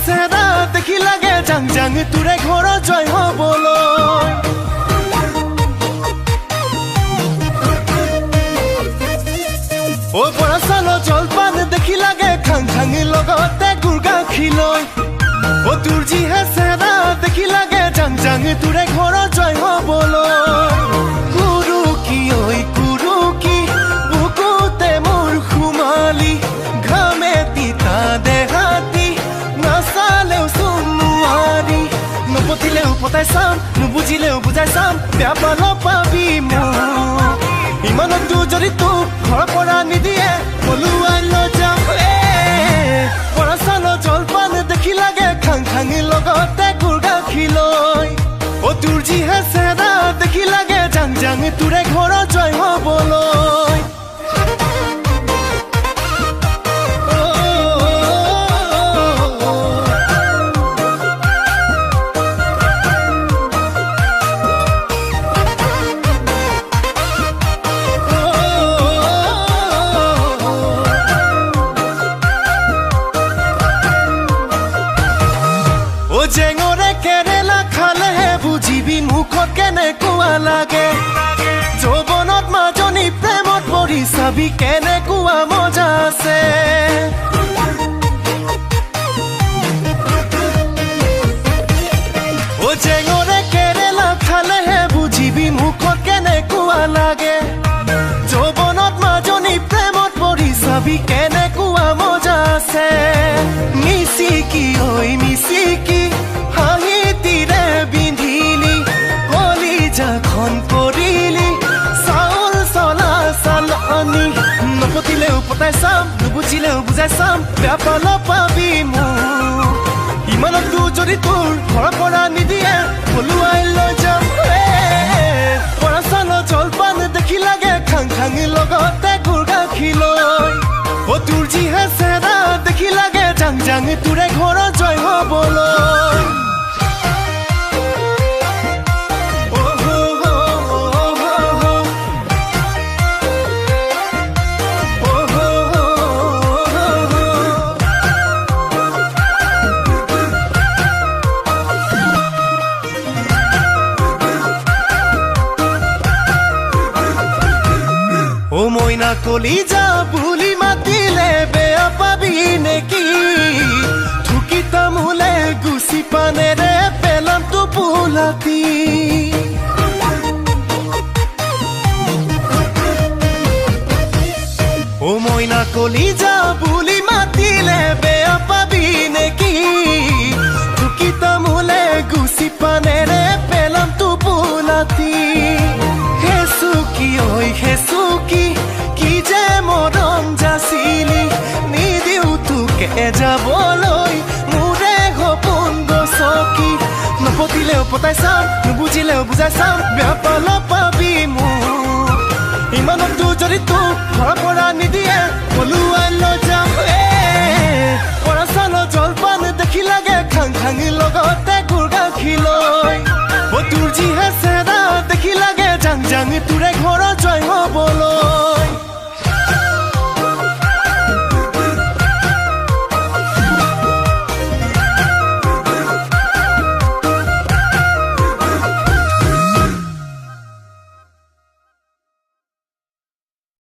চেৰা দেখি লাগে জাং জাং তোৰে ঘৰ জয় হ'বলৈ ও বৰা চাল জলপান দেখি লাগে খাং খাং লগতে গুৰ গাখীৰ লৈ ও তোৰ যিহে চেৰা দেখি লাগে জাং জাং তোৰে ঘৰ জয় হ'বলৈ গুৰু কি ঐ গুৰু কি বুকুতে মোৰ খুমালি ঘামে তিতা দেহাতি নাচালেও চোন নোৱাৰি নপঠিলেও পতাই চাম নুবুজিলেও বুজাই চাম বেয়া পাল পাবি মোক ইমানতো যদি তোক ঘৰ পৰা নিদিয়ে পলুৱাই লৈ যাম বৰা চাল জলপান দেখি লাগে খাং খাং লগতে গুৰ গাখীৰ লৈ ও তোৰ যিহে চেৰা দেখি লাগে জাং জাং তোৰে ঘৰ জয় হ'বলৈ জেঙৰে কেৰেলা খালেহে বুজিবি মুখত কেনেকুৱা লাগে যৌৱনত মাজনী প্ৰেমত পৰি চাবি কেনেকুৱা মজা আছে ও জেঙৰে কেৰেলা খালেহে বুজিবি মুখত কেনেকুৱা লাগে যৌৱনত মাজনী প্ৰেমত পৰি চাবি কেনেকুৱা মজা আছে মিচিকি ঐ মিচিকি হাঁহি তিৰে বিন্ধিলি কলিজাখন পৰিলি চাউল চলা চালনি নপঠিলেও পতাই চাম নুবুজিলেও বুজাই চাম বেয়া পাল পাবি মোক ইমানতো যদি তোৰ ঘৰৰ পৰা নিদিয়ে পলুৱাই লৈ যাম বৰা চাল জলপান দেখি লাগে খাং খাং লগতে গুৰ গাখীৰ লৈ ও তোৰ যিহে চেৰা দেখি লাগে জাং জাং তোৰে ঘৰ জয় হ'বলৈ ও মইনা কলিজা বুলি মাতিলে বেয়া পাবি নেকি থুকি তামোলে গুচি পানেৰে পেলাম টোপোলাতি ও মইনা কলিজা বুলি মাতিলে বেয়া পাবি নেকি থুকি তামোলে গুচি পানেৰে পেলাম টোপোলাতি হেচুকি ঐ হেচুকি কি যে মৰম যাচিলি নিদিও তোকে যাবলৈ মোৰে সপোন গছকি নপঠিলেও পতাই চাম নুবুজিলেও বুজাই চাম বেয়া পাল পাবি মোক ইমানতো যদি তোক ঘৰৰ পৰা নিদিয়ে পলুৱাই লৈ যাম বৰা চাল জলপান দেখি লাগে খাং খাং লগতে গুৰ গাখীৰ লৈ ও তোৰ যিহে চেৰা দেখি লাগে জাং জাং তোৰে ঘৰ জয় হ'বলৈ